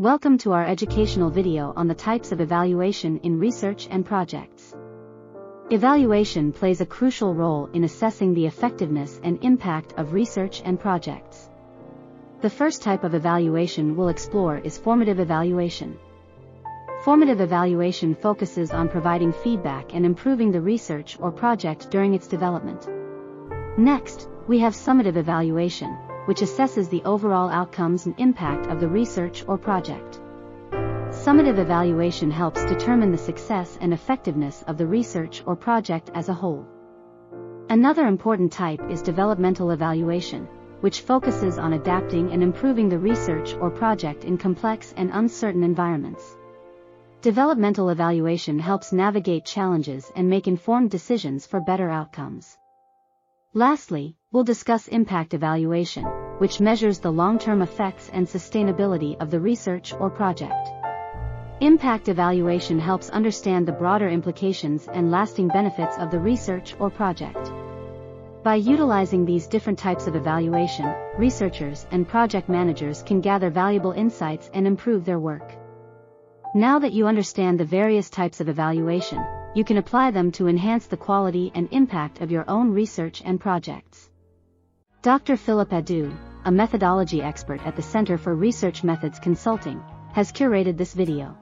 Welcome to our educational video on the types of evaluation in research and projects. Evaluation plays a crucial role in assessing the effectiveness and impact of research and projects. The first type of evaluation we'll explore is formative evaluation. Formative evaluation focuses on providing feedback and improving the research or project during its development. Next, we have summative evaluation, which assesses the overall outcomes and impact of the research or project. Summative evaluation helps determine the success and effectiveness of the research or project as a whole. Another important type is developmental evaluation, which focuses on adapting and improving the research or project in complex and uncertain environments. Developmental evaluation helps navigate challenges and make informed decisions for better outcomes. Lastly, we'll discuss impact evaluation, which measures the long-term effects and sustainability of the research or project. Impact evaluation helps understand the broader implications and lasting benefits of the research or project. By utilizing these different types of evaluation, researchers and project managers can gather valuable insights and improve their work. Now that you understand the various types of evaluation, you can apply them to enhance the quality and impact of your own research and projects. Dr. Philip Adu, a methodology expert at the Center for Research Methods Consulting, has curated this video.